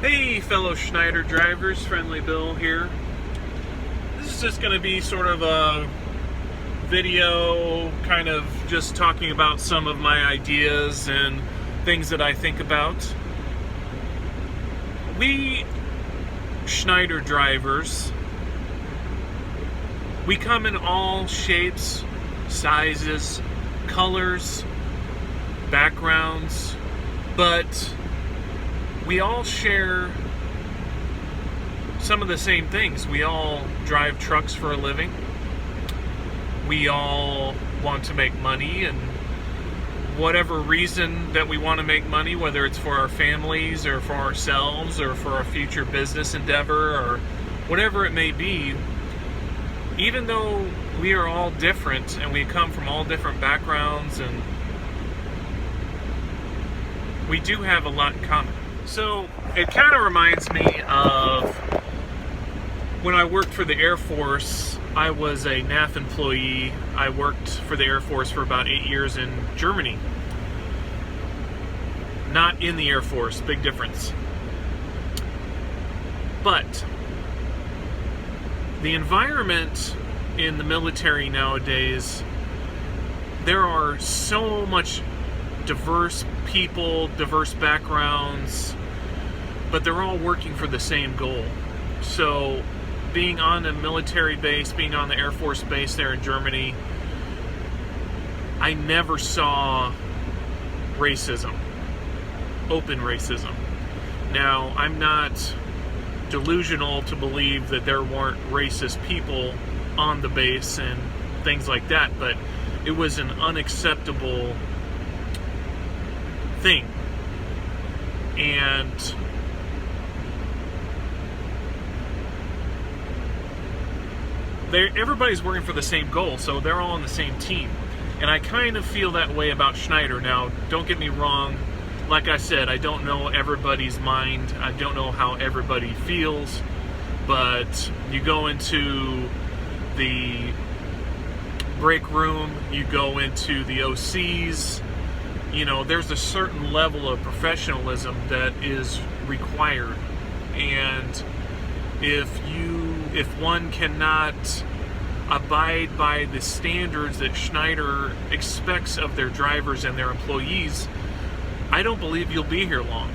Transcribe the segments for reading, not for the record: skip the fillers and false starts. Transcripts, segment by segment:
Hey fellow Schneider drivers, Friendly Bill here. This is just going to be sort of a video kind of just talking about some of my ideas and things that I think about. We Schneider drivers, we come in all shapes, sizes, colors, backgrounds, but we all share some of the same things. We all drive trucks for a living. We all want to make money, and whatever reason that we want to make money, whether it's for our families or for ourselves or for our future business endeavor or whatever it may be, even though we are all different and we come from all different backgrounds, and we do have a lot in common. So it kind of reminds me of when I worked for the Air Force. I was a NAF employee. I worked for the Air Force for about 8 years in Germany. Not in the Air Force, big difference. But the environment in the military nowadays, there are so much diverse people, diverse backgrounds, but they're all working for the same goal. So being on a military base, being on the Air Force base there in Germany, I never saw racism, open racism. Now, I'm not delusional to believe that there weren't racist people on the base and things like that, but it was an unacceptable thing. And everybody's working for the same goal, so they're all on the same team. And I kind of feel that way about Schneider. Now, don't get me wrong, like I said, I don't know everybody's mind, I don't know how everybody feels, but you go into the break room, you go into the OCs, you know, there's a certain level of professionalism that is required. And if one cannot abide by the standards that Schneider expects of their drivers and their employees, I don't believe you'll be here long.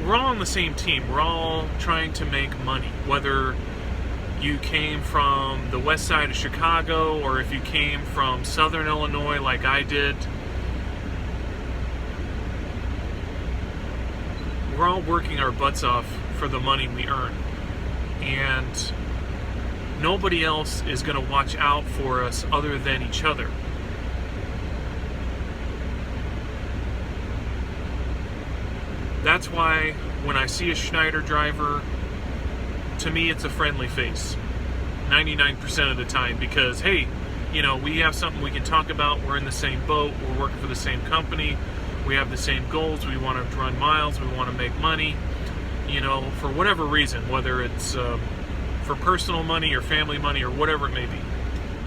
We're all on the same team. We're all trying to make money, whether you came from the west side of Chicago or if you came from southern Illinois like I did. We're all working our butts off for the money we earn. And nobody else is going to watch out for us other than each other. That's why when I see a Schneider driver, to me it's a friendly face 99% of the time, because hey, you know, we have something we can talk about, we're in the same boat, we're working for the same company, we have the same goals, we want to run miles, we want to make money, you know, for whatever reason, whether it's for personal money or family money or whatever it may be.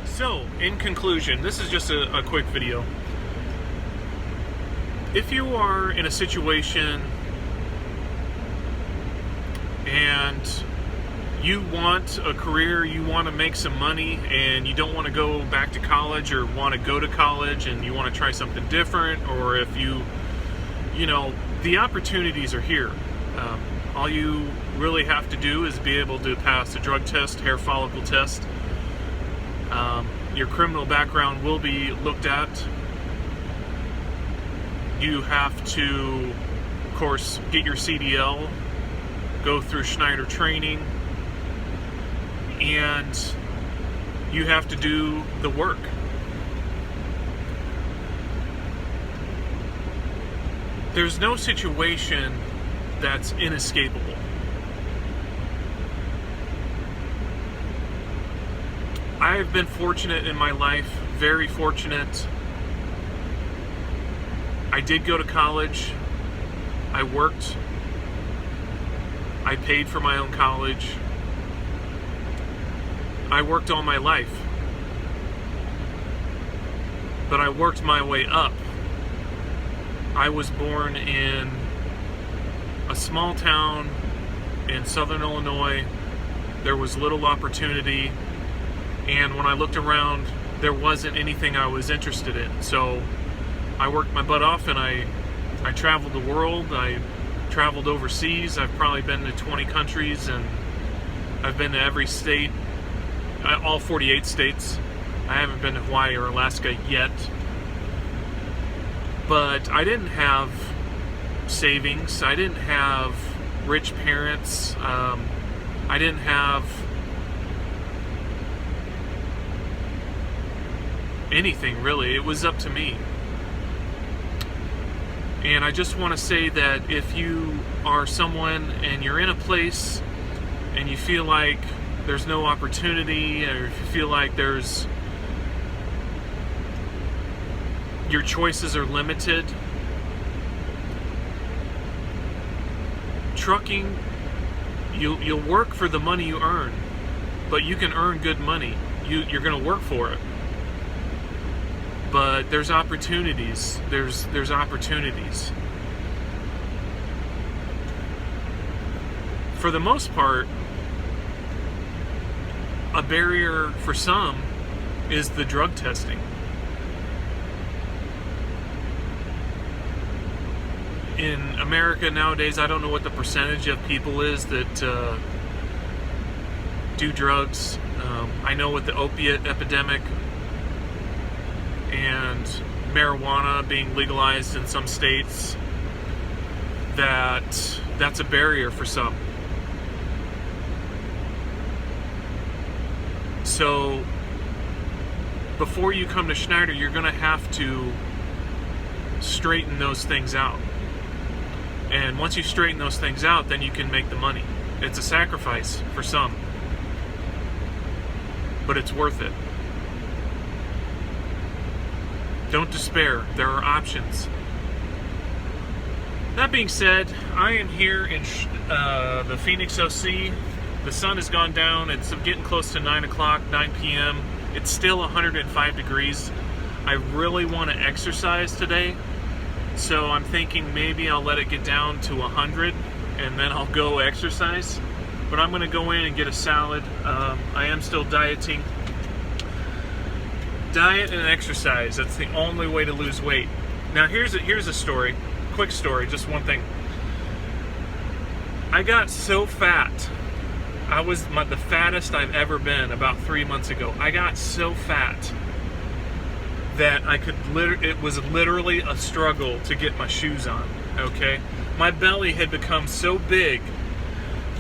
So, in conclusion, this is just a quick video. If you are in a situation and you want a career, you want to make some money, and you don't want to go back to college or want to go to college and you want to try something different, or if you know, the opportunities are here. All you really have to do is be able to pass a drug test, hair follicle test. Your criminal background will be looked at. You have to, of course, get your CDL, go through Schneider training, and you have to do the work. There's no situation that's inescapable. I've been fortunate in my life, very fortunate. I did go to college. I worked. I paid for my own college. I worked all my life. but I worked my way up. I was born in a small town in southern Illinois. There was little opportunity, and when I looked around, there wasn't anything I was interested in. So I worked my butt off, and I traveled the world. I traveled overseas. I've probably been to 20 countries, and I've been to every state, all 48 states. I haven't been to Hawaii or Alaska yet. But I didn't have savings. I didn't have rich parents. I didn't have anything, really. It was up to me. And I just want to say that if you are someone and you're in a place and you feel like there's no opportunity, or if you feel like your choices are limited, trucking, you'll work for the money you earn, but you can earn good money. You're going to work for it. But there's opportunities. There's opportunities. For the most part, a barrier for some is the drug testing. In America nowadays, I don't know what the percentage of people is that do drugs. I know with the opiate epidemic and marijuana being legalized in some states, that's a barrier for some. So before you come to Schneider, you're going to have to straighten those things out. And once you straighten those things out, then you can make the money. It's a sacrifice for some, but it's worth it. Don't despair. There are options. That being said, I am here in the Phoenix OC. The sun has gone down. It's getting close to 9 o'clock, 9 p.m. It's still 105 degrees. I really want to exercise today, so I'm thinking maybe I'll let it get down to 100 and then I'll go exercise. But I'm going to go in and get a salad. I am still dieting. Diet and exercise, that's the only way to lose weight. Now here's a story, quick story, just one thing. I got so fat. I was the fattest I've ever been about 3 months ago. I got so fat that it was literally a struggle to get my shoes on, okay? My belly had become so big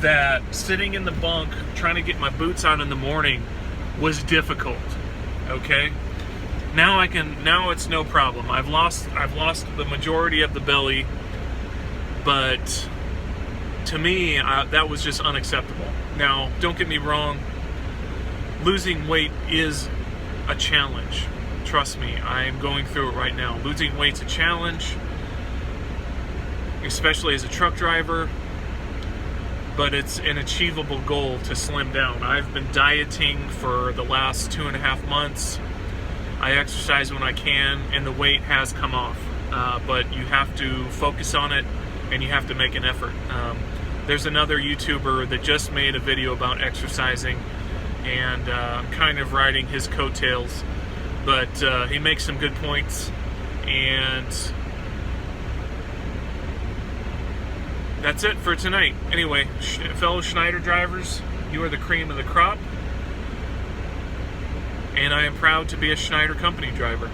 that sitting in the bunk trying to get my boots on in the morning was difficult, okay? Now it's no problem. I've lost the majority of the belly, but to me, that was just unacceptable. Now, don't get me wrong, losing weight is a challenge. Trust me, I am going through it right now. Losing weight's a challenge, especially as a truck driver, but it's an achievable goal to slim down. I've been dieting for the last 2.5 months. I exercise when I can, and the weight has come off. But you have to focus on it, and you have to make an effort. There's another YouTuber that just made a video about exercising, and I'm kind of riding his coattails. But he makes some good points, and that's it for tonight. Anyway, fellow Schneider drivers, you are the cream of the crop, and I am proud to be a Schneider company driver.